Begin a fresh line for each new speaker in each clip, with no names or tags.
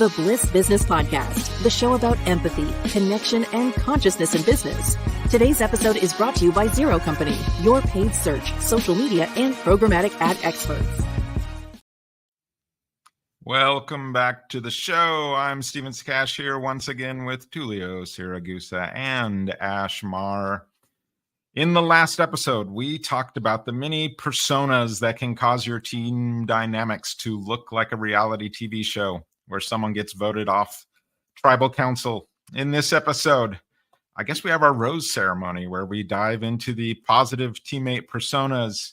the Bliss Business Podcast, the show about empathy, connection, and consciousness in business. Today's episode is brought to you by Zero Company, your paid search, social media, and programmatic ad experts.
Welcome back to the show. I'm Stephen Sakach here once again with Tullio, Siragusa, and Maher. In the last episode, we talked about the many personas that can cause your team dynamics to look like a reality TV show where someone gets voted off tribal council. In this episode, I guess we have our rose ceremony where we dive into the positive teammate personas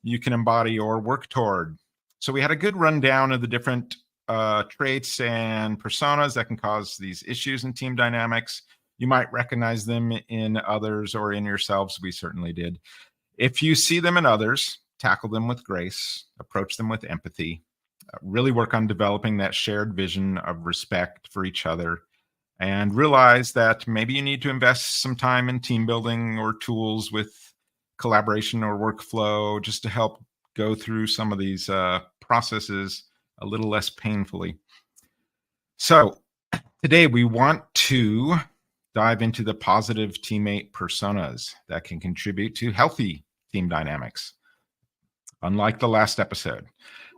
you can embody or work toward. So we had a good rundown of the different traits and personas that can cause these issues in team dynamics. You might recognize them in others or in yourselves. We certainly did. If you see them in others, tackle them with grace, approach them with empathy, really work on developing that shared vision of respect for each other, and realize that maybe you need to invest some time in team building or tools with collaboration or workflow just to help go through some of these processes a little less painfully. So today we want to dive into the positive teammate personas that can contribute to healthy team dynamics, unlike the last episode.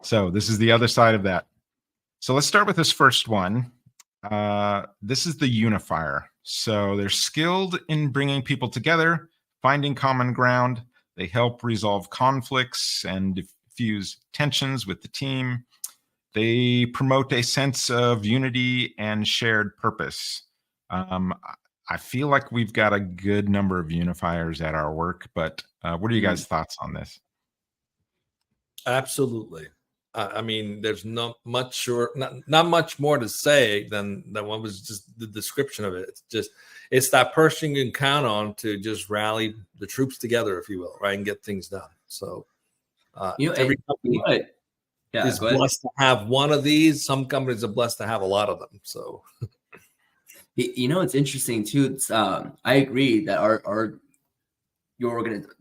So this is the other side of that. So let's start with this first one. This is the unifier. So they're skilled in bringing people together, finding common ground. They help resolve conflicts and diffuse tensions with the team. They promote a sense of unity and shared purpose. I feel like we've got a good number of unifiers at our work, but what are you guys' thoughts on this?
Absolutely. I mean, there's not much more to say than what was just the description of it. It's that person you can count on to just rally the troops together, if you will, right, and get things done. So every company is blessed to have one of these. Some companies are blessed to have a lot of them. So.
It's interesting too. I agree that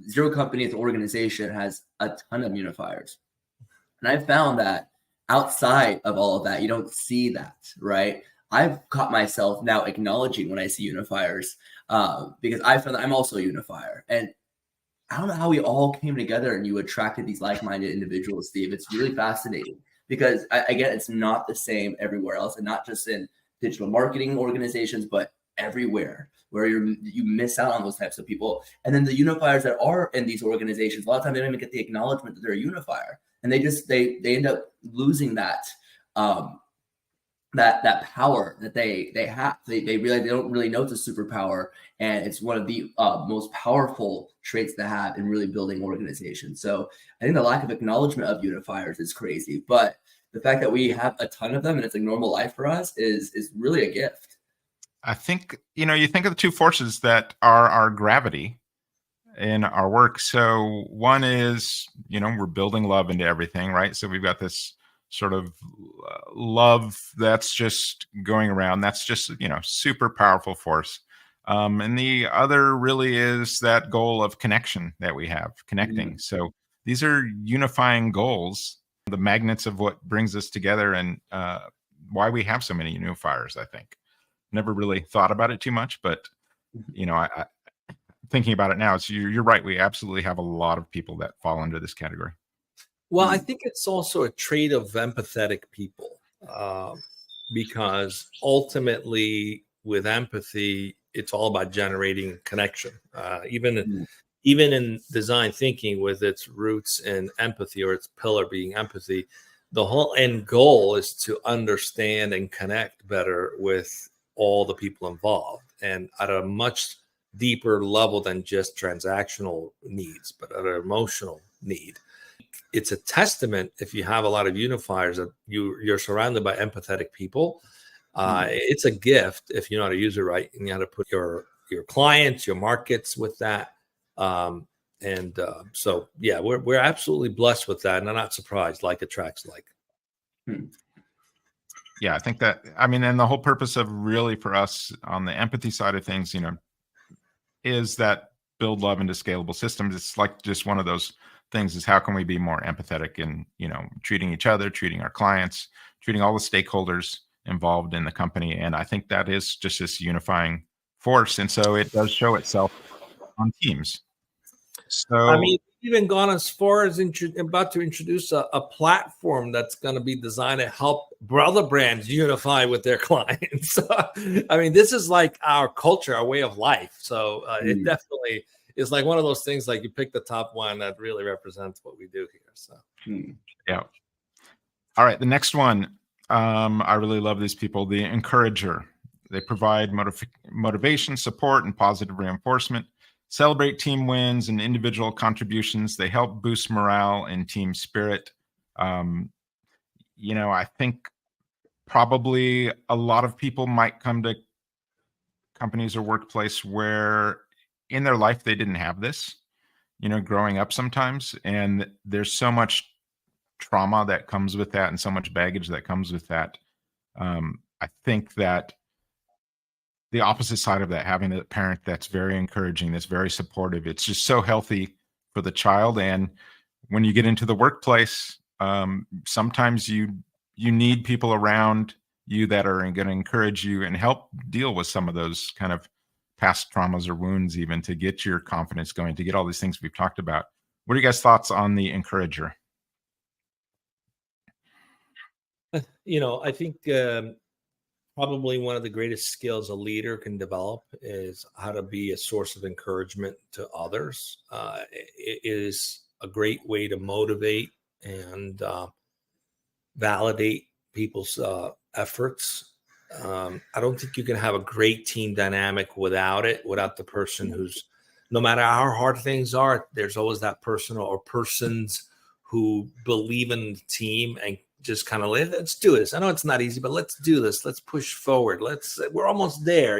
Zero Company as an organization has a ton of unifiers, and I've found that outside of all of that, you don't see that, right? I've caught myself now acknowledging when I see unifiers because I found that I'm also a unifier, and I don't know how we all came together and you attracted these like-minded individuals, Steve. It's really fascinating because again, it's not the same everywhere else, and not just in digital marketing organizations, but everywhere where you miss out on those types of people. And then the unifiers that are in these organizations, a lot of times they don't even get the acknowledgement that they're a unifier, and they end up losing that that power that they have. They realize they don't really know it's a superpower, and it's one of the most powerful traits to have in really building organizations. So I think the lack of acknowledgement of unifiers is crazy, but the fact that we have a ton of them and it's like normal life for us is really a gift.
I think, you think of the two forces that are our gravity in our work. So one is, we're building love into everything, right? So we've got this sort of love that's just going around. That's just, super powerful force. And the other really is that goal of connection that we have, connecting. Mm-hmm. So these are unifying goals, the magnets of what brings us together, and why we have so many unifiers. I think never really thought about it too much, but I thinking about it now, you're right. We absolutely have a lot of people that fall into this category.
Well, I think it's also a trait of empathetic people because ultimately with empathy, it's all about generating connection. Even in design thinking, with its roots in empathy, or its pillar being empathy, the whole end goal is to understand and connect better with all the people involved, and at a much deeper level than just transactional needs, but at an emotional need. It's a testament, if you have a lot of unifiers, that you're surrounded by empathetic people. It's a gift if you know how to use it right, and you know how to put your clients, your markets with that. So we're absolutely blessed with that, and I'm not surprised. Like attracts like.
Yeah, I think that, and the whole purpose of really for us on the empathy side of things, is that build love into scalable systems. It's like just one of those things is how can we be more empathetic in, treating each other, treating our clients, treating all the stakeholders involved in the company. And I think that is just this unifying force. And so it does show itself on teams. So
I mean, even gone as far as about to introduce a platform that's going to be designed to help other brands unify with their clients. I mean, this is like our culture, our way of life. So it definitely is like one of those things, like you pick the top one that really represents what we do here. So
yeah. All right, the next one. I really love these people, the encourager. They provide motivation, support, and positive reinforcement. Celebrate team wins and individual contributions. They help boost morale and team spirit. I think probably a lot of people might come to companies or workplace where in their life they didn't have this, growing up sometimes. And there's so much trauma that comes with that and so much baggage that comes with that. I think that the opposite side of that, having a parent that's very encouraging, that's very supportive, it's just so healthy for the child. And when you get into the workplace, sometimes you need people around you that are going to encourage you and help deal with some of those kind of past traumas or wounds, even to get your confidence going, to get all these things we've talked about. What are you guys' thoughts on the encourager?
I think probably one of the greatest skills a leader can develop is how to be a source of encouragement to others. It is a great way to motivate and validate people's efforts. I don't think you can have a great team dynamic without the person who's, no matter how hard things are, there's always that person or persons who believe in the team and just kind of let's do this. I know it's not easy, but let's do this. Let's push forward. We're almost there.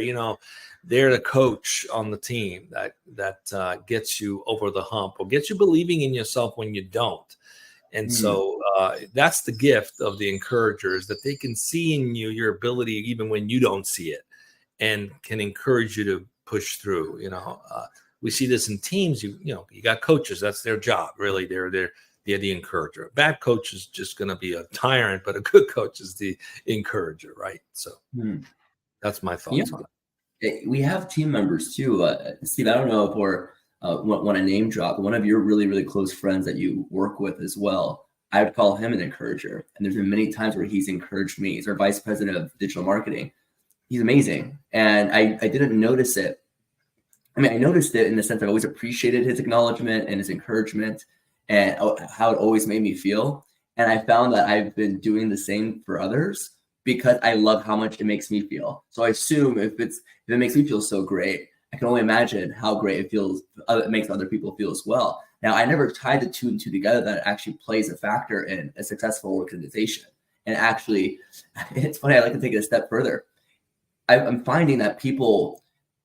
They're the coach on the team that gets you over the hump or gets you believing in yourself when you don't. And so that's the gift of the encourager, is that they can see in you your ability even when you don't see it, and can encourage you to push through. We see this in teams. You got coaches. That's their job. Really, they're the encourager. A bad coach is just going to be a tyrant, but a good coach is the encourager, right? So that's my thoughts on
it. We have team members too. Steve, I don't know if we're want to name drop one of your really, really close friends that you work with as well. I would call him an encourager. And there's been many times where he's encouraged me. He's our vice president of digital marketing. He's amazing. And I didn't notice it. I mean, I noticed it in the sense I always appreciated his acknowledgement and his encouragement and how it always made me feel. And I found that I've been doing the same for others because I love how much it makes me feel. So I assume if it makes me feel so great, I can only imagine how great it feels. It makes other people feel as well. Now, I never tied the two and two together that it actually plays a factor in a successful organization. And actually, it's funny. I like to take it a step further. I'm finding that people,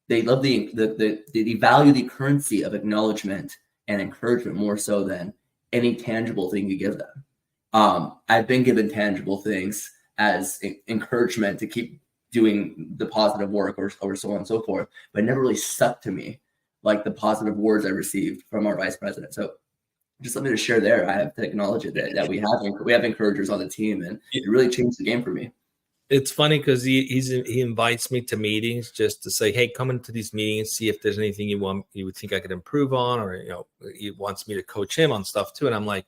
they love they value the currency of acknowledgement and encouragement more so than any tangible thing you give them. I've been given tangible things as encouragement to keep doing the positive work or so on and so forth, but it never really stuck to me like the positive words I received from our vice president. So just something to share there. I have to acknowledge it that we have encouragers on the team, and it really changed the game for me.
It's funny because he invites me to meetings just to say, hey, come into these meetings, see if there's anything you would think I could improve on, or he wants me to coach him on stuff too. And I'm like,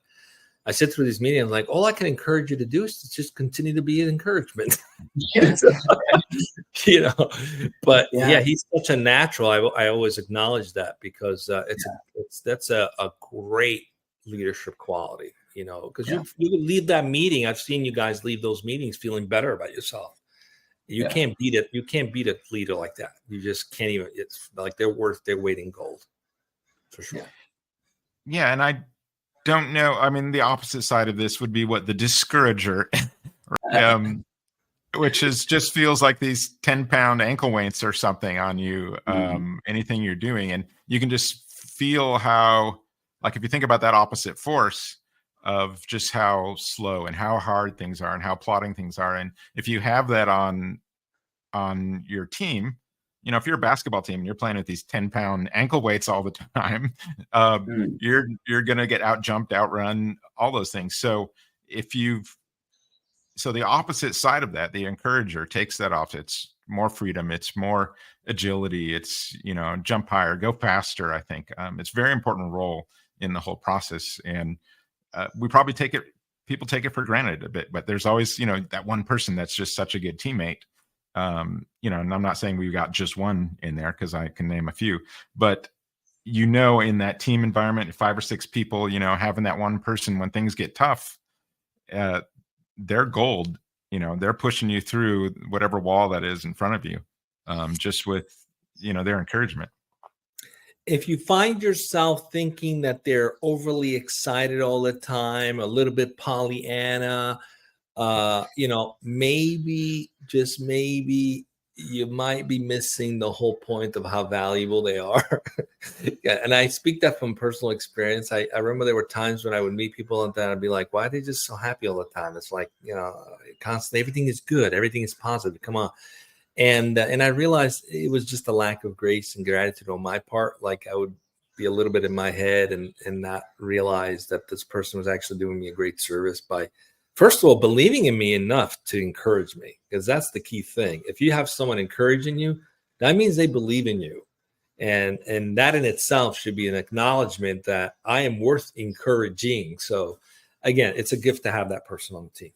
I sit through these meetings, like, all I can encourage you to do is to just continue to be an encouragement. But yeah, he's such a natural. I always acknowledge that because that's a great leadership quality. Because you would leave that meeting. I've seen you guys leave those meetings feeling better about yourself. You can't beat it. You can't beat a leader like that. You just can't even. It's like they're worth their weight in gold, for sure.
Yeah, and I don't know. I mean, the opposite side of this would be what the discourager, which just feels like these 10-pound ankle weights or something on you. Anything you're doing, and you can just feel how, like, if you think about that opposite force of just how slow and how hard things are and how plodding things are. And if you have that on your team, if you're a basketball team and you're playing with these 10-pound ankle weights all the time, you're going to get out jumped, outrun, all those things. So if you've so the opposite side of that, the encourager, takes that off. It's more freedom, it's more agility, it's, jump higher, go faster. I think it's a very important role in the whole process. And we probably people take it for granted a bit, but there's always, that one person that's just such a good teammate. And I'm not saying we've got just one in there, because I can name a few, but in that team environment, 5 or 6 people, having that one person when things get tough, they're gold. They're pushing you through whatever wall that is in front of you, just with, their encouragement.
If you find yourself thinking that they're overly excited all the time, a little bit Pollyanna, maybe, just maybe, you might be missing the whole point of how valuable they are. And I speak that from personal experience. I remember there were times when I would meet people and then I'd be like, why are they just so happy all the time? It's like, constantly, everything is good. Everything is positive. Come on. And I realized it was just a lack of grace and gratitude on my part. Like, I would be a little bit in my head and not realize that this person was actually doing me a great service by, first of all, believing in me enough to encourage me, because that's the key thing. If you have someone encouraging you, that means they believe in you. And that in itself should be an acknowledgement that I am worth encouraging. So again, it's a gift to have that person on the team.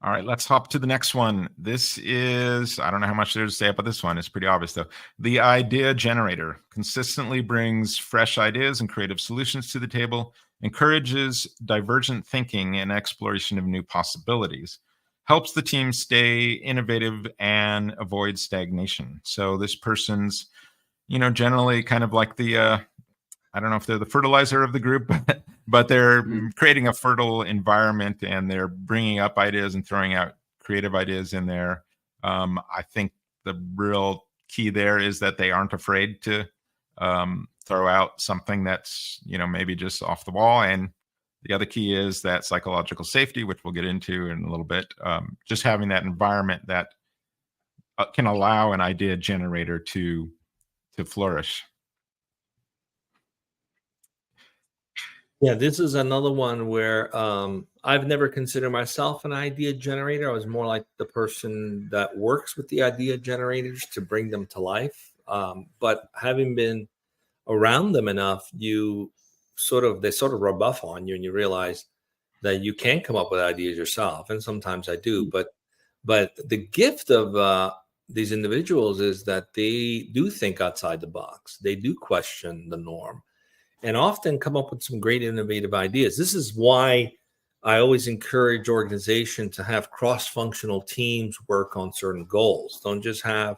All right, let's hop to the next one. This is, I don't know how much there is to say about this one. It's pretty obvious, though. The idea generator consistently brings fresh ideas and creative solutions to the table, encourages divergent thinking and exploration of new possibilities, helps the team stay innovative and avoid stagnation. So this person's, generally kind of like the, I don't know if they're the fertilizer of the group, but they're creating a fertile environment, and they're bringing up ideas and throwing out creative ideas in there. I think the real key there is that they aren't afraid to throw out something that's, maybe just off the wall. And the other key is that psychological safety, which we'll get into in a little bit. Just having that environment that can allow an idea generator to flourish.
Yeah, this is another one where I've never considered myself an idea generator. I was more like the person that works with the idea generators to bring them to life. But having been around them enough, they sort of rub off on you, and you realize that you can come up with ideas yourself. And sometimes I do. But the gift of these individuals is that they do think outside the box. They do question the norm, and often come up with some great innovative ideas. This is why I always encourage organizations to have cross-functional teams work on certain goals. Don't just have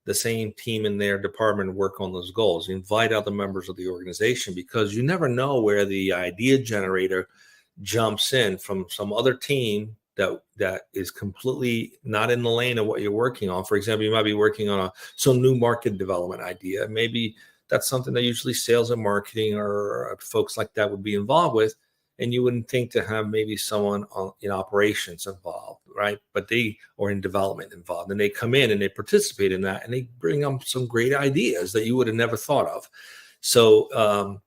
the same team in their department work on those goals. Invite other members of the organization, because you never know where the idea generator jumps in from some other team that is completely not in the lane of what you're working on. For example, you might be working on some new market development idea. Maybe that's something that usually sales and marketing or folks like that would be involved with. And you wouldn't think to have maybe someone in operations involved, right? Or in development involved. And they come in and they participate in that, and they bring up some great ideas that you would have never thought of. So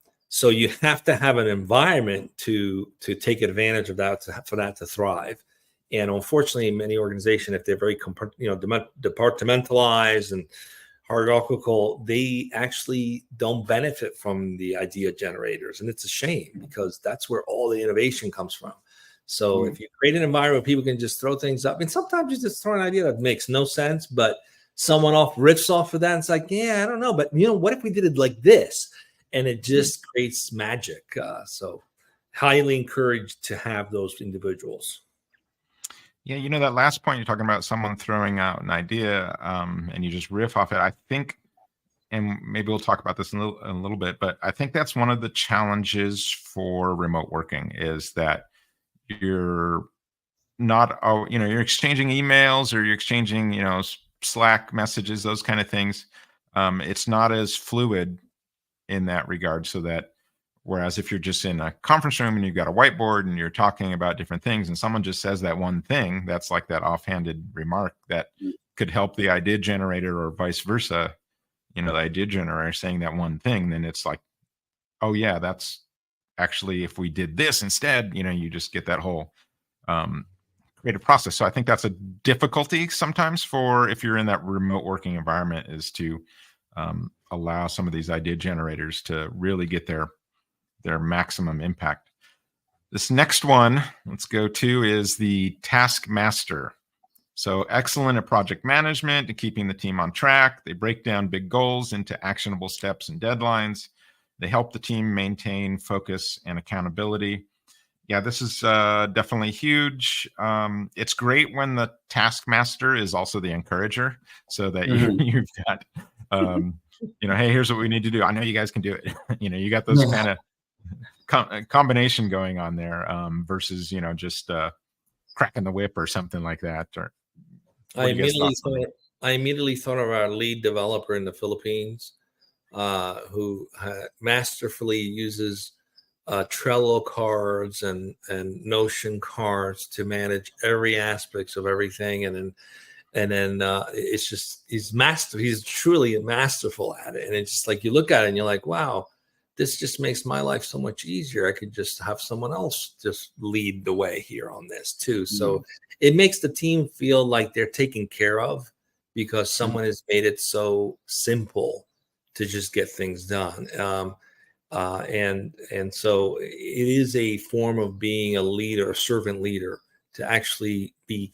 you have to have an environment to take advantage of that, for that to thrive. And unfortunately, many organizations, if they're very departmentalized and hierarchical, they actually don't benefit from the idea generators. And it's a shame, because that's where all the innovation comes from. So if you create an environment where people can just throw things up, and sometimes you just throw an idea that makes no sense, but someone riffs off of that, and it's like, yeah, I don't know, but what if we did it like this? And it just creates magic. So highly encouraged to have those individuals.
Yeah, that last point you're talking about, someone throwing out an idea and you just riff off it, I think, and maybe we'll talk about this in a little bit, but I think that's one of the challenges for remote working, is that you're not, you're exchanging emails, or you're exchanging, Slack messages, those kind of things. It's not as fluid in that regard, so that whereas if you're just in a conference room and you've got a whiteboard and you're talking about different things, and someone just says that one thing, that's like that offhanded remark that could help the idea generator, or vice versa, the idea generator saying that one thing, then it's like, oh yeah, that's actually, if we did this instead, you just get that whole creative process. So I think that's a difficulty sometimes for if you're in that remote working environment, is to allow some of these idea generators to really get their maximum impact. This next one, let's go to, is the task master. So excellent at project management and keeping the team on track. They break down big goals into actionable steps and deadlines. They help the team maintain focus and accountability. Yeah, this is definitely huge. It's great when the taskmaster is also the encourager, so that you've got, hey, here's what we need to do. I know you guys can do it. You got those kind of combination going on there, versus, just cracking the whip or something like that. Or
I immediately thought of our lead developer in the Philippines, who masterfully uses Trello cards and Notion cards to manage every aspects of everything, and then it's just he's truly masterful at it. And it's just like you look at it and you're like, wow, this just makes my life so much easier. I could just have someone else just lead the way here on this too. So it makes the team feel like they're taken care of, because someone has made it so simple to just get things done. And so it is a form of being a leader, a servant leader, to actually be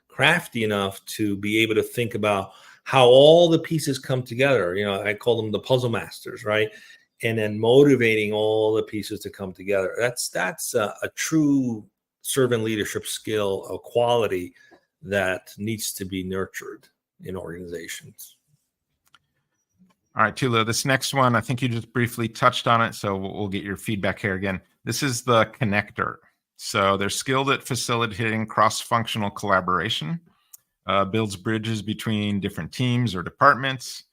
crafty enough to be able to think about how all the pieces come together. I call them the puzzle masters, right? And then motivating all the pieces to come together. That's a true servant leadership skill, a quality that needs to be nurtured in organizations.
All right, Tullio, this next one, I think you just briefly touched on it, so we'll get your feedback here again. This is the connector. So they're skilled at facilitating cross-functional collaboration, builds bridges between different teams or departments,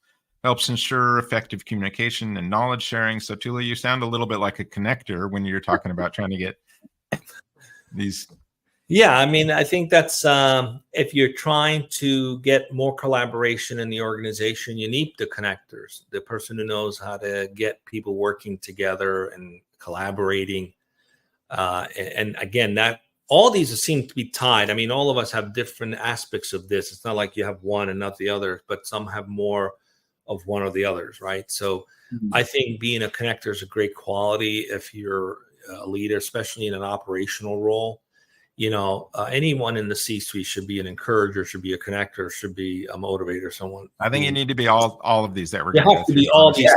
helps ensure effective communication and knowledge sharing. So Tullio, you sound a little bit like a connector when you're talking about trying to get these.
Yeah, I think that's if you're trying to get more collaboration in the organization, you need the connectors, the person who knows how to get people working together and collaborating. And again, that all these seem to be tied. All of us have different aspects of this. It's not like you have one and not the other, but some have more of one or the others, right? So I think being a connector is a great quality if you're a leader, especially in an operational role. Anyone in the C-suite should be an encourager, should be a connector, should be a motivator. Someone.
I think you need to be all of these that we're
going
to
have to be all these.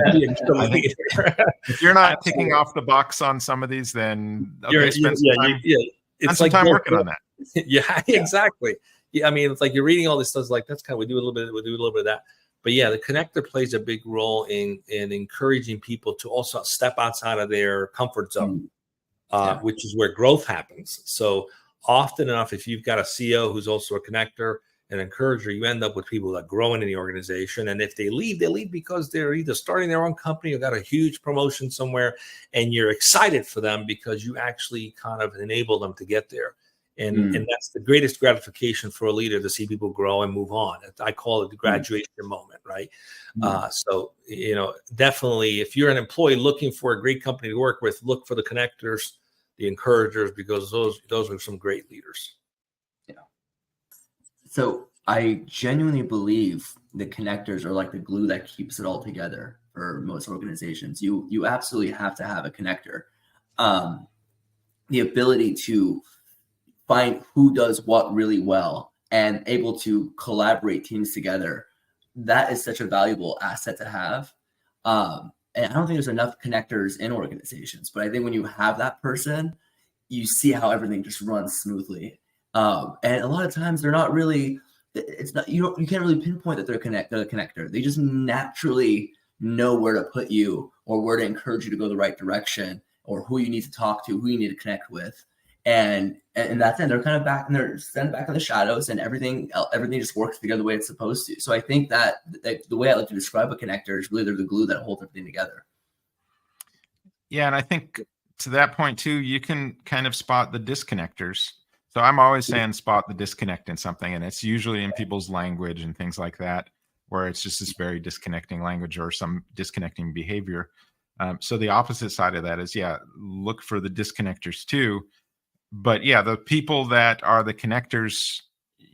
I think if you're not ticking off the box on some of these, then spend some time working on that.
Yeah, exactly. Yeah, it's like you're reading all this stuff. Like that's kind of we do a little bit of that. But yeah, the connector plays a big role in encouraging people to also step outside of their comfort zone. Which is where growth happens. So often enough, if you've got a CEO who's also a connector, an encourager, you end up with people that grow into the organization. And if they leave because they're either starting their own company or got a huge promotion somewhere, and you're excited for them because you actually kind of enable them to get there. And that's the greatest gratification for a leader, to see people grow and move on. I call it the graduation moment, right? So, definitely if you're an employee looking for a great company to work with, look for the connectors, the encouragers, because those are some great leaders.
Yeah. So I genuinely believe the connectors are like the glue that keeps it all together for most organizations. You absolutely have to have a connector. The ability to find who does what really well and able to collaborate teams together, that is such a valuable asset to have. And I don't think there's enough connectors in organizations, but I think when you have that person, you see how everything just runs smoothly. And a lot of times they're not really, you can't really pinpoint that they're the connector. They just naturally know where to put you or where to encourage you to go the right direction, or who you need to talk to, who you need to connect with. And that's it. They're kind of back, and they're sent back in the shadows, and everything just works together the way it's supposed to. So I think that the way I like to describe a connector is really they're the glue that holds everything together.
Yeah, and I think to that point too, you can kind of spot the disconnectors. So I'm always saying spot the disconnect in something, and it's usually in people's language and things like that, where it's just this very disconnecting language or some disconnecting behavior. So the opposite side of that is, look for the disconnectors too. but yeah, the people that are the connectors,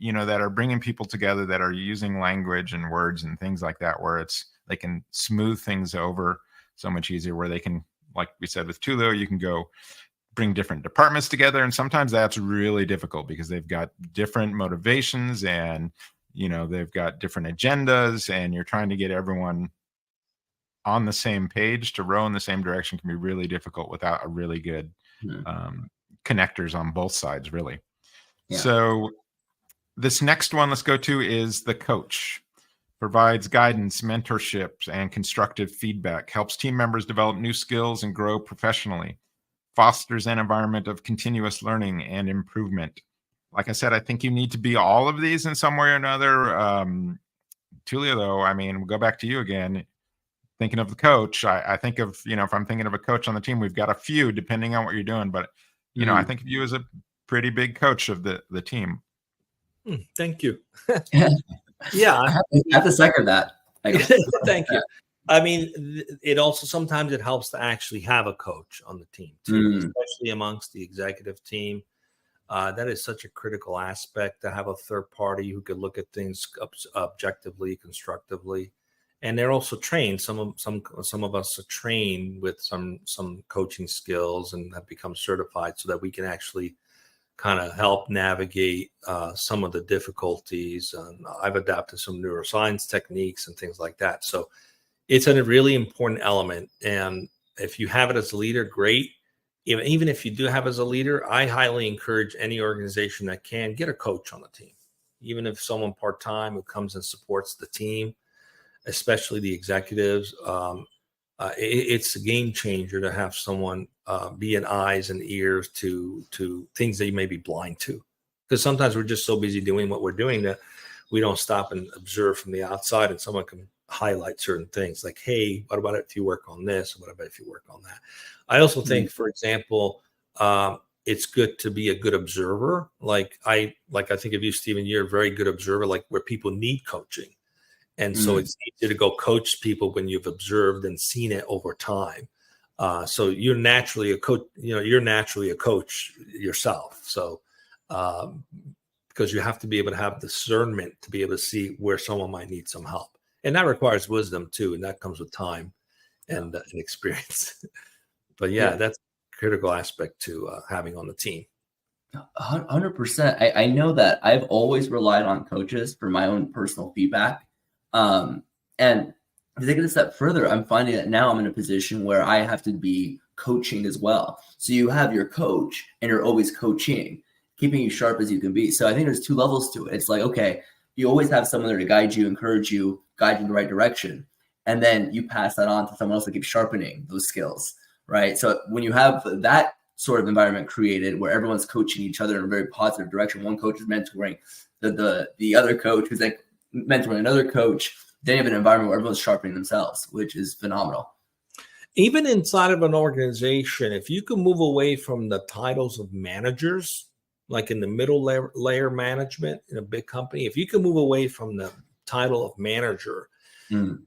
that are bringing people together, that are using language and words and things like that, where they can smooth things over so much easier, where they can, like we said with Tullio, you can go bring different departments together. And sometimes that's really difficult because they've got different motivations and, they've got different agendas, and you're trying to get everyone on the same page to row in the same direction can be really difficult without a really good connectors on both sides, really. Yeah. So this next one, let's go to, is the coach. Provides guidance, mentorship, and constructive feedback, helps team members develop new skills and grow professionally, fosters an environment of continuous learning and improvement. Like I said, I think you need to be all of these in some way or another. Tullio, though, we'll go back to you again. Thinking of the coach, I think of, if I'm thinking of a coach on the team, we've got a few depending on what you're doing. But, I think of you as a pretty big coach of the team.
Thank you.
Yeah, I have to second that.
Thank you. It also sometimes it helps to actually have a coach on the team too, especially amongst the executive team. That is such a critical aspect, to have a third party who could look at things objectively, constructively, and they're also trained. Some of us are trained with some coaching skills and have become certified, so that we can actually kind of help navigate some of the difficulties. And I've adapted some neuroscience techniques and things like that. So it's a really important element. And if you have it as a leader, great. Even if you do have as a leader, I highly encourage any organization that can get a coach on the team. Even if someone part-time who comes and supports the team, especially the executives, it's a game changer to have someone be an eyes and ears to things that you may be blind to. Because sometimes we're just so busy doing what we're doing that we don't stop and observe from the outside, and someone can highlight certain things like, hey, what about if you work on this? What about if you work on that? I also think, for example, it's good to be a good observer. Like I think of you, Stephen, you're a very good observer, like where people need coaching. And so it's easy to go coach people when you've observed and seen it over time. So you're naturally a coach, you're naturally a coach yourself. So because you have to be able to have discernment to be able to see where someone might need some help. And that requires wisdom too. And that comes with time and experience. But that's a critical aspect to having on the team.
100%. I know that I've always relied on coaches for my own personal feedback. And to take it a step further, I'm finding that now I'm in a position where I have to be coaching as well. So you have your coach and you're always coaching, keeping you sharp as you can be. So I think there's two levels to it. It's like, okay, you always have someone there to guide you, encourage you, guide you in the right direction. And then you pass that on to someone else to keep sharpening those skills, right? So when you have that sort of environment created where everyone's coaching each other in a very positive direction, one coach is mentoring the other coach who's like mentoring another coach, then you have an environment where everyone's sharpening themselves, which is phenomenal.
Even inside of an organization, if you can move away from the titles of managers, like in the middle layer management in a big company, if you can move away from the title of manager and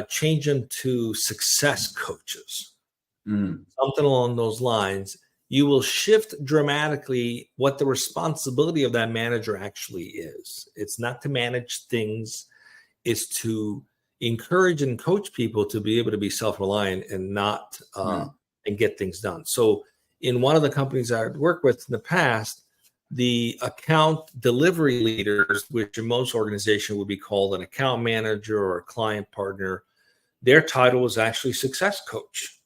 change them to success coaches, something along those lines, you will shift dramatically what the responsibility of that manager actually is. It's not to manage things, it's to encourage and coach people to be able to be self-reliant and not and get things done. So in one of the companies I've worked with in the past, the account delivery leaders, which in most organizations would be called an account manager or a client partner, their title was actually success coach.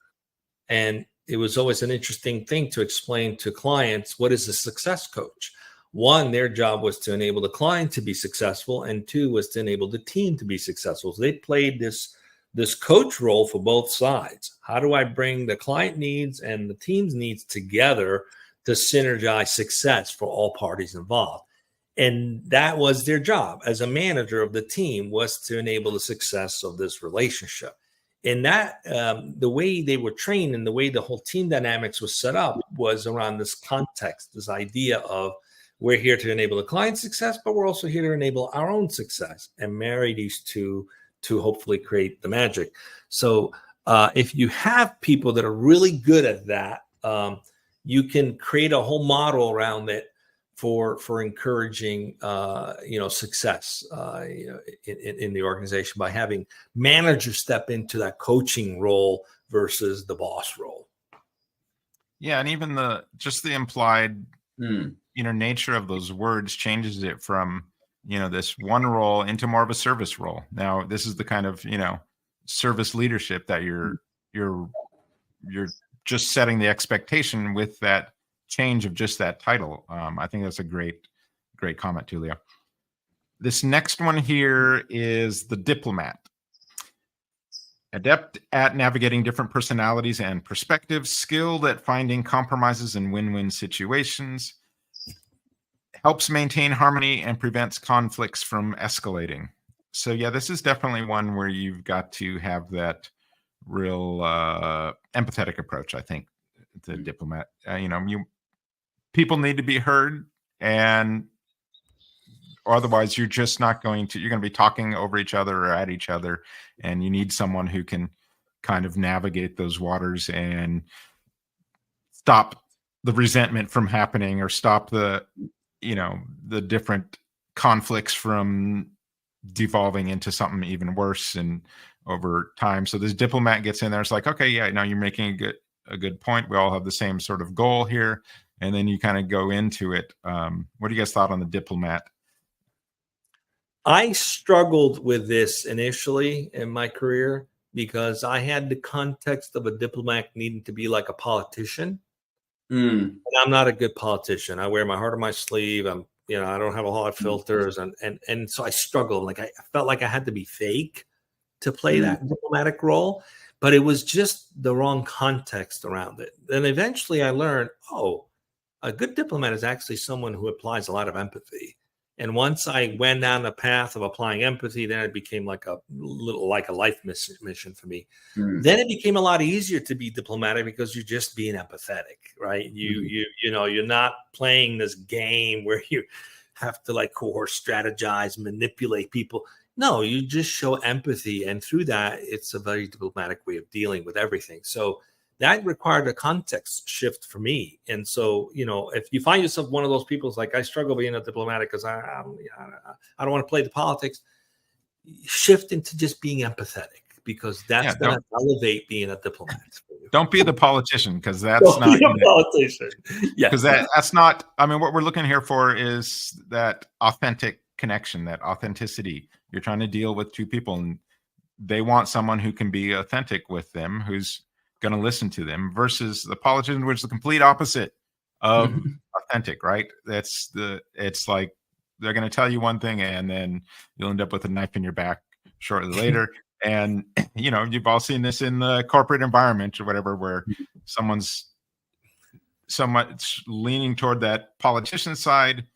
And it was always an interesting thing to explain to clients, what is a success coach? One, their job was to enable the client to be successful, and two was to enable the team to be successful. So they played this coach role for both sides. How do I bring the client needs and the team's needs together to synergize success for all parties involved? And that was their job as a manager of the team, was to enable the success of this relationship. And that the way they were trained and the way the whole team dynamics was set up was around this context, this idea of we're here to enable the client's success, but we're also here to enable our own success and marry these two to hopefully create the magic. So if you have people that are really good at that, you can create a whole model around it for encouraging success in the organization by having managers step into that coaching role versus the boss role.
Yeah, and even the implied nature of those words changes it from this one role into more of a service role. Now this is the kind of service leadership that you're just setting the expectation with that change of just that title. I think that's a great comment, Tullio. This next one here is the diplomat. Adept at navigating different personalities and perspectives, skilled at finding compromises and win-win situations, helps maintain harmony and prevents conflicts from escalating. So yeah, this is definitely one where you've got to have that real empathetic approach, I think, the diplomat. People need to be heard, and or otherwise you're just not going to, you're going to be talking over each other or at each other, and you need someone who can kind of navigate those waters and stop the resentment from happening, or stop the different conflicts from devolving into something even worse and over time. So this diplomat gets in there. It's like, okay, yeah, now you're making a good point. We all have the same sort of goal here. And then you kind of go into it. What do you guys thought on the diplomat?
I struggled with this initially in my career because I had the context of a diplomat needing to be like a politician. And I'm not a good politician. I wear my heart on my sleeve. I don't have a lot of filters. And so I struggled. Like I felt like I had to be fake to play that diplomatic role, but it was just the wrong context around it. Then eventually I learned, a good diplomat is actually someone who applies a lot of empathy. And once I went down the path of applying empathy, then it became like a life mission for me. Then it became a lot easier to be diplomatic because you're just being empathetic, right? You're not playing this game where you have to like coerce, strategize, manipulate people. No, you just show empathy. And through that, it's a very diplomatic way of dealing with everything. So that required a context shift for me. And so, if you find yourself one of those people who's like, I struggle being a diplomatic because I don't want to play the politics, shift into just being empathetic, because that's going to elevate being a diplomat.
Don't be the politician, because that's not
a politician. Yeah,
because that's not. I mean, what we're looking here for is that authentic connection, that authenticity. You're trying to deal with two people, and they want someone who can be authentic with them, who's going to listen to them, versus the politician, which is the complete opposite of authentic, right? It's like they're going to tell you one thing, and then you'll end up with a knife in your back shortly later. And you've all seen this in the corporate environment or whatever, where someone's so much leaning toward that politician side,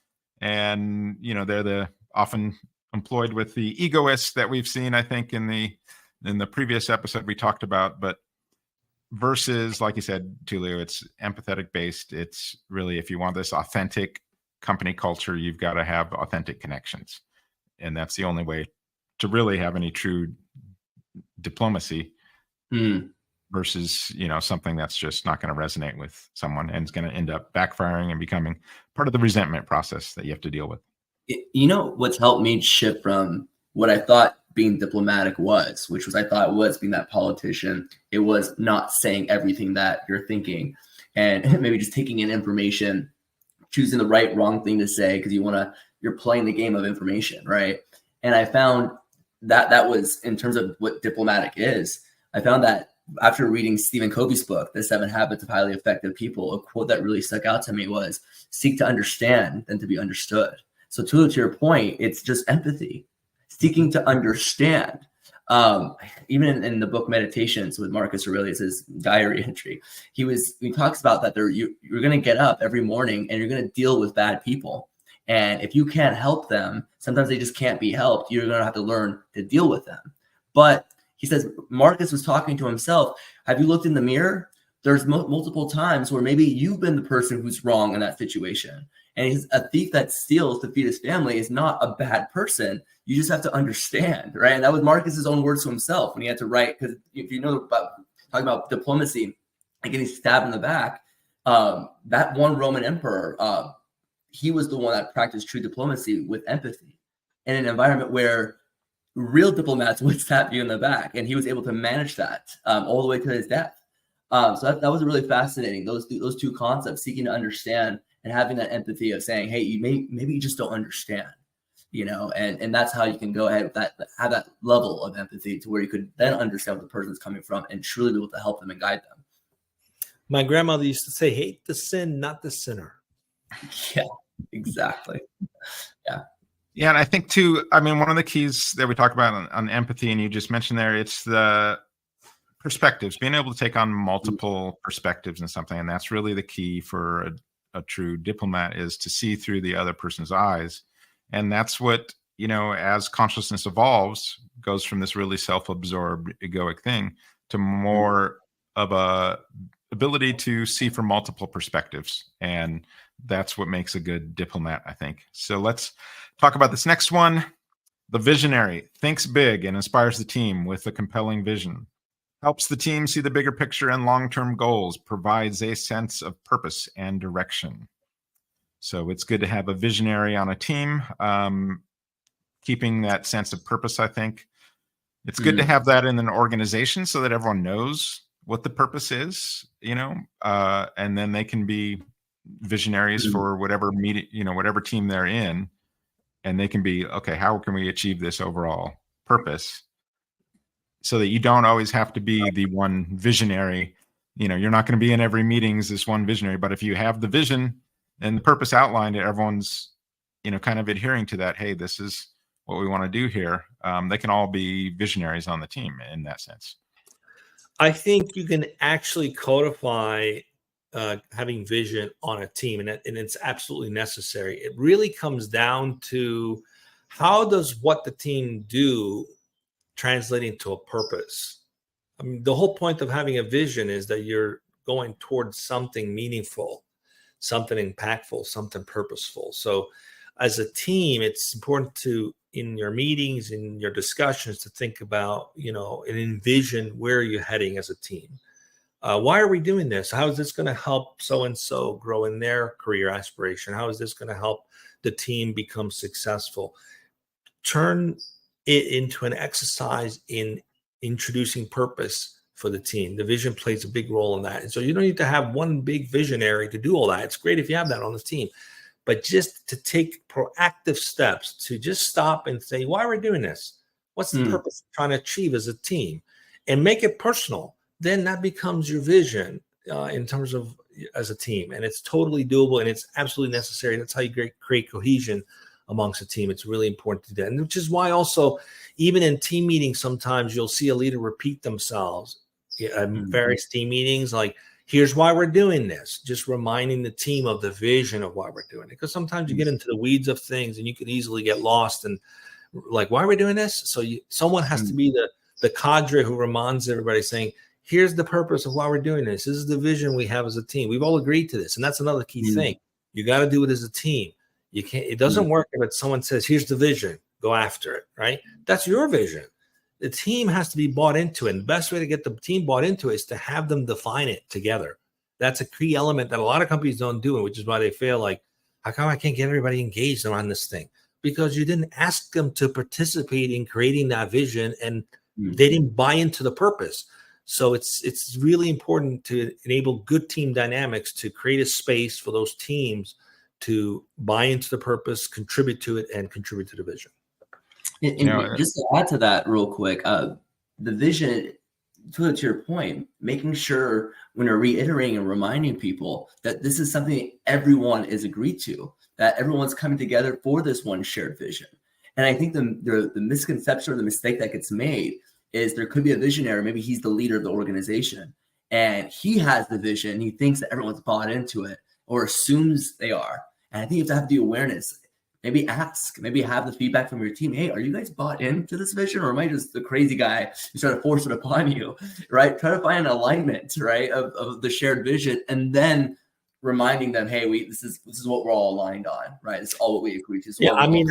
and they're the often employed with the egoists that we've seen, I think, in the previous episode we talked about. But versus, like you said, Tullio, it's empathetic based. It's really, if you want this authentic company culture, you've got to have authentic connections, and that's the only way to really have any true diplomacy. Versus something that's just not going to resonate with someone, and it's going to end up backfiring and becoming part of the resentment process that you have to deal with.
What's helped me shift from what I thought being diplomatic was, which was, I thought it was being that politician. It was not saying everything that you're thinking, and maybe just taking in information, choosing the right, wrong thing to say, because you're playing the game of information, right? And I found that was, in terms of what diplomatic is, I found that after reading Stephen Covey's book, The 7 Habits of Highly Effective People, a quote that really stuck out to me was, seek to understand than to be understood. So to your point, it's just empathy, seeking to understand. Even in the book Meditations with Marcus Aurelius' diary entry, he talks about that you're going to get up every morning and you're going to deal with bad people. And if you can't help them, sometimes they just can't be helped. You're going to have to learn to deal with them. But he says, Marcus was talking to himself. Have you looked in the mirror? There's multiple times where maybe you've been the person who's wrong in that situation. And a thief that steals to feed his family is not a bad person. You just have to understand, right? And that was Marcus's own words to himself when he had to write. Because if you know about talking about diplomacy and getting stabbed in the back, That one Roman emperor, he was the one that practiced true diplomacy with empathy in an environment where real diplomats would stab you in the back, and he was able to manage that all the way to his death. So that was really fascinating. Those two concepts, seeking to understand and having that empathy of saying, hey, maybe you just don't understand, and that's how you can go ahead with have that level of empathy to where you could then understand where the person's coming from and truly be able to help them and guide them.
My grandmother used to say, hate the sin, not the sinner.
Yeah, exactly. Yeah.
Yeah, and I think too, one of the keys that we talk about on empathy, and you just mentioned there, it's the perspectives, being able to take on multiple perspectives and something. And that's really the key for a true diplomat, is to see through the other person's eyes. And that's what, as consciousness evolves, goes from this really self-absorbed egoic thing to more of a ability to see from multiple perspectives. And that's what makes a good diplomat, I think. So let's talk about this next one. The visionary thinks big and inspires the team with a compelling vision, helps the team see the bigger picture and long-term goals, provides a sense of purpose and direction. So it's good to have a visionary on a team, keeping that sense of purpose, I think. It's good to have that in an organization so that everyone knows what the purpose is, and then they can be visionaries for whatever whatever team they're in. And they can be, okay, how can we achieve this overall purpose? So that you don't always have to be the one visionary. You're not going to be in every meeting as this one visionary, but if you have the vision and the purpose outlined, everyone's, kind of adhering to that. Hey, this is what we want to do here. They can all be visionaries on the team in that sense.
I think you can actually codify having vision on a team, and it's absolutely necessary. It really comes down to how does what the team do translate into a purpose. The whole point of having a vision is that you're going towards something meaningful, something impactful, something purposeful. So as a team, it's important to, in your meetings, in your discussions, to think about, and envision where you're heading as a team. Why are we doing this? How is this going to help so-and-so grow in their career aspiration? How is this going to help the team become successful? Turn it into an exercise in introducing purpose for the team. The vision plays a big role in that. And so you don't need to have one big visionary to do all that. It's great if you have that on the team, but just to take proactive steps to just stop and say, why are we doing this? What's the purpose we're trying to achieve as a team? And make it personal. Then that becomes your vision in terms of as a team. And it's totally doable and it's absolutely necessary. That's how you create cohesion amongst a team. It's really important to do that. And which is why also, even in team meetings, sometimes you'll see a leader repeat themselves in various team meetings, like, here's why we're doing this, just reminding the team of the vision of why we're doing it. Because sometimes you get into the weeds of things and you can easily get lost and like, why are we doing this? So someone has to be the cadre who reminds everybody, saying, here's the purpose of why we're doing this. This is the vision we have as a team. We've all agreed to this. And that's another key thing. You got to do it as a team. You can't, it doesn't work if someone says, here's the vision, go after it, right? That's your vision. The team has to be bought into it. And the best way to get the team bought into it is to have them define it together. That's a key element that a lot of companies don't do, which is why they fail. Like, how come I can't get everybody engaged around this thing? Because you didn't ask them to participate in creating that vision, and they didn't buy into the purpose. So it's really important to enable good team dynamics, to create a space for those teams to buy into the purpose, contribute to it, and contribute to the vision.
And just to add to that real quick, the vision, to your point, making sure when we're reiterating and reminding people that this is something everyone is agreed to, that everyone's coming together for this one shared vision. And I think the misconception or the mistake that gets made is there could be a visionary, maybe he's the leader of the organization, and he has the vision, he thinks that everyone's bought into it or assumes they are. And I think you have to have the awareness. Maybe ask, maybe have the feedback from your team. Hey, are you guys bought into this vision, or am I just the crazy guy who's trying to force it upon you, right? Try to find an alignment, right, of the shared vision, and then reminding them, hey, this is what we're all aligned on, right? It's all what we agree to.
Yeah, I mean,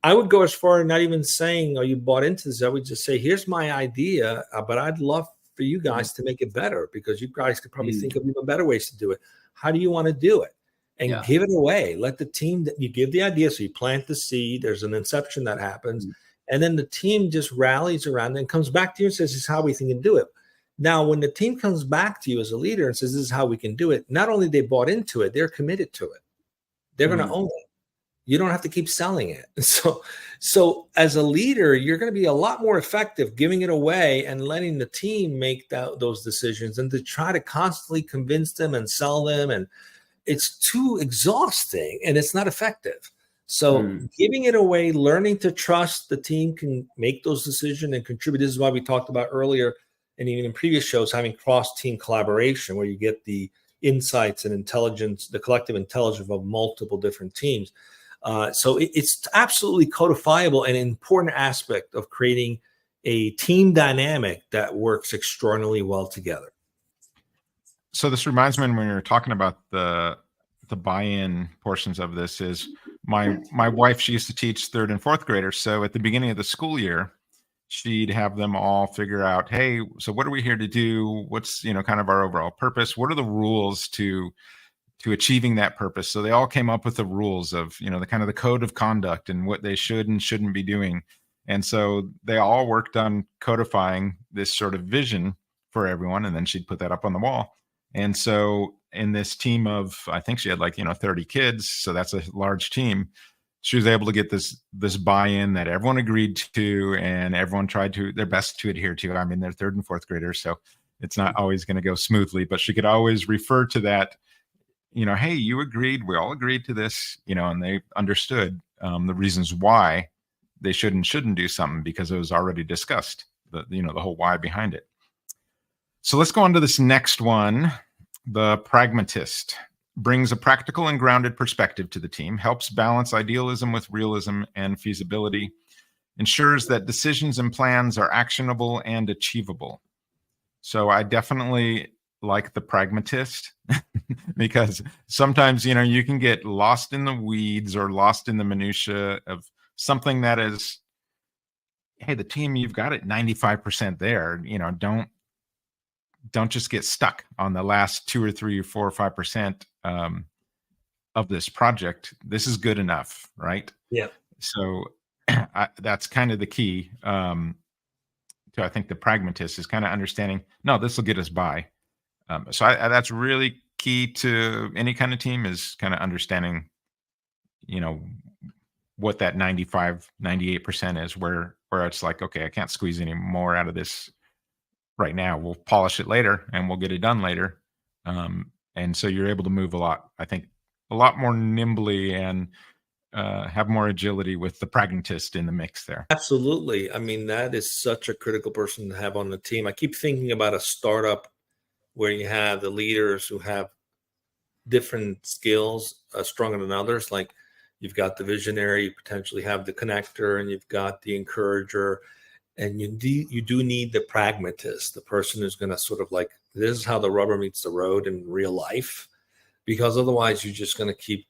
I would go as far as not even saying, are you bought into this? I would just say, here's my idea, but I'd love for you guys to make it better, because you guys could probably think of even better ways to do it. How do you want to do it? And
Yeah.
give it away. Let the team, you give the idea. So you plant the seed, there's an inception that happens. And then the team just rallies around and comes back to you and says, this is how we think can do it. Now, when the team comes back to you as a leader and says, this is how we can do it, not only they bought into it, they're committed to it. They're going to own it. You don't have to keep selling it. So as a leader, you're going to be a lot more effective giving it away and letting the team make those decisions, and to try to constantly convince them and sell them. And it's too exhausting and it's not effective. So giving it away, learning to trust the team can make those decisions and contribute. This is why we talked about earlier, and even in previous shows, having cross-team collaboration where you get the insights and intelligence, the collective intelligence of multiple different teams. So it's absolutely codifiable and an important aspect of creating a team dynamic that works extraordinarily well together.
So this reminds me, when you're talking about the buy-in portions of this, is my wife, she used to teach 3rd and 4th graders. So at the beginning of the school year, she'd have them all figure out, hey, so what are we here to do? What's, kind of our overall purpose? What are the rules to achieving that purpose? So they all came up with the rules of, the kind of the code of conduct and what they should and shouldn't be doing. And so they all worked on codifying this sort of vision for everyone. And then she'd put that up on the wall. And so in this team of, I think she had 30 kids. So that's a large team. She was able to get this buy-in that everyone agreed to, and everyone tried their best to adhere to. I mean, they're 3rd and 4th graders, so it's not always going to go smoothly, but she could always refer to that, hey, you agreed, we all agreed to this, and they understood the reasons why they should and shouldn't do something, because it was already discussed, the whole why behind it. So let's go on to this next one. The pragmatist brings a practical and grounded perspective to the team, helps balance idealism with realism and feasibility, ensures that decisions and plans are actionable and achievable. So I definitely like the pragmatist because sometimes, you can get lost in the weeds or lost in the minutia of something that is, hey, the team, you've got it 95% there. Don't just get stuck on the last 2 or 3 or 4 or 5% of this project. This is good enough, right?
Yeah.
So that's kind of the key to, I think, the pragmatist is kind of understanding, no, this will get us by. So that's really key to any kind of team, is kind of understanding, what that 95, 98% is, where it's like, okay, I can't squeeze any more out of this right now. We'll polish it later and we'll get it done later. And so you're able to move a lot more nimbly and have more agility with the pragmatist in the mix there.
Absolutely. I mean, that is such a critical person to have on the team. I keep thinking about a startup where you have the leaders who have different skills stronger than others. Like you've got the visionary, you potentially have the connector, and you've got the encourager. And you do need the pragmatist, the person who's going to sort of like, this is how the rubber meets the road in real life, because otherwise you're just going to keep,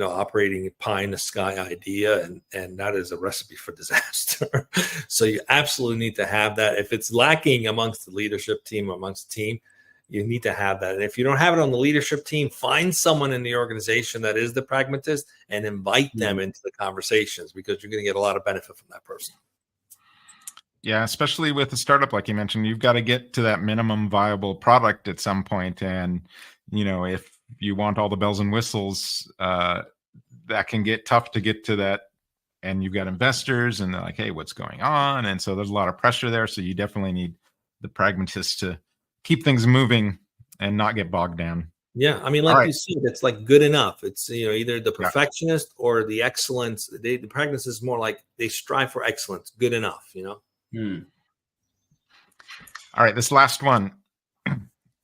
operating a pie in the sky idea. And that is a recipe for disaster. So you absolutely need to have that. If it's lacking amongst the leadership team, amongst the team, you need to have that. And if you don't have it on the leadership team, find someone in the organization that is the pragmatist and invite them into the conversations, because you're going to get a lot of benefit from that person.
Yeah, especially with a startup, like you mentioned, you've got to get to that minimum viable product at some point. And, if you want all the bells and whistles, that can get tough to get to that. And you've got investors and they're like, hey, what's going on? And so there's a lot of pressure there. So you definitely need the pragmatist to keep things moving and not get bogged down.
Yeah. I mean, like you said, it's like good enough. It's, either the perfectionist or the excellence. The pragmatist is more like they strive for excellence, good enough,
All right, this last one.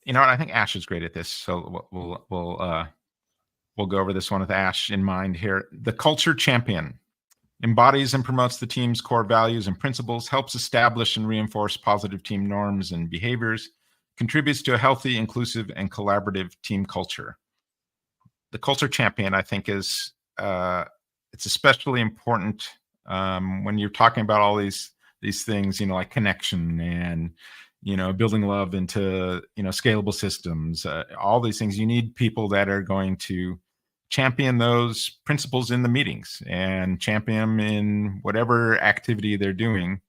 You know what? I think Ash is great at this, so we'll go over this one with Ash in mind here. The culture champion embodies and promotes the team's core values and principles, helps establish and reinforce positive team norms and behaviors, contributes to a healthy, inclusive, and collaborative team culture. The culture champion, I think, is it's especially important when you're talking about all these things, like connection and building love into, scalable systems, all these things. You need people that are going to champion those principles in the meetings and champion them in whatever activity they're doing.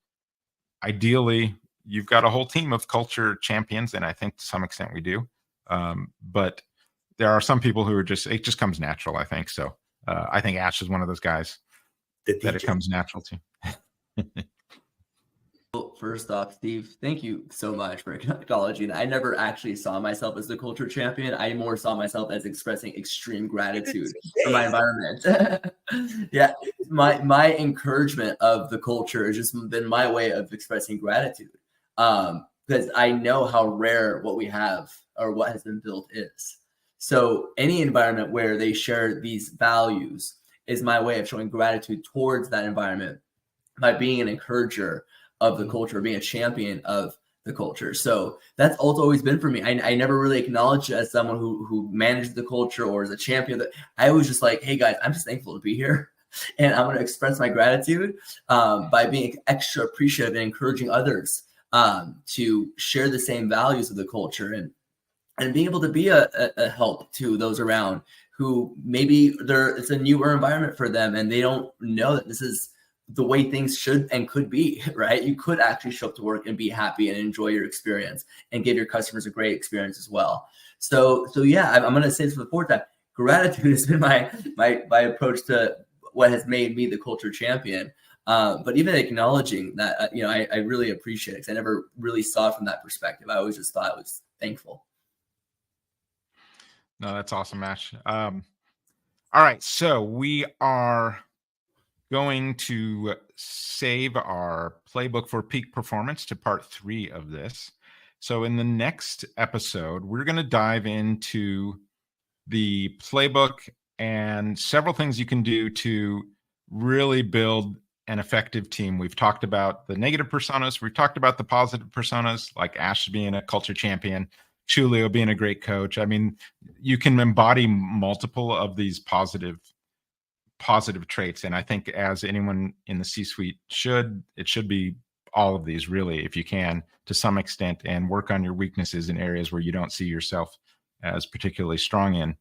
Ideally, you've got a whole team of culture champions, and I think to some extent we do. But there are some people who are it just comes natural, I think. So I think Ash is one of those guys that it comes natural to.
Well, first off, Steve, thank you so much for acknowledging. I never actually saw myself as the culture champion. I more saw myself as expressing extreme gratitude for my environment. Yeah, my encouragement of the culture has just been my way of expressing gratitude, because I know how rare what we have or what has been built is. So any environment where they share these values is my way of showing gratitude towards that environment by being an encourager of the culture, being a champion of the culture. So that's also always been for me. I never really acknowledged as someone who managed the culture or as a champion. That I was just like, hey guys, I'm just thankful to be here, and I'm going to express my gratitude by being extra appreciative and encouraging others to share the same values of the culture, and being able to be a help to those around who maybe it's a newer environment for them and they don't know that this is the way things should and could be, right? You could actually show up to work and be happy and enjoy your experience and give your customers a great experience as well. So yeah, I'm going to say this for the fourth time. Gratitude has been my approach to what has made me the culture champion. But even acknowledging that, I really appreciate it because I never really saw it from that perspective. I always just thought I was thankful.
No, that's awesome, Ash. All right, so we are going to save our playbook for peak performance to part 3 of this. So in the next episode, we're going to dive into the playbook and several things you can do to really build an effective team. We've talked about the negative personas. We've talked about the positive personas, like Ash being a culture champion, Tullio being a great coach. I mean, you can embody multiple of these positive traits. And I think as anyone in the C-suite it should be all of these, really, if you can, to some extent, and work on your weaknesses in areas where you don't see yourself as particularly strong in.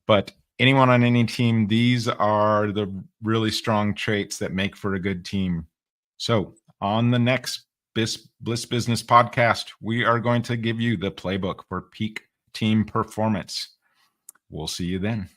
But anyone on any team, these are the really strong traits that make for a good team. So on the next Bliss Business podcast, we are going to give you the playbook for peak team performance. We'll see you then.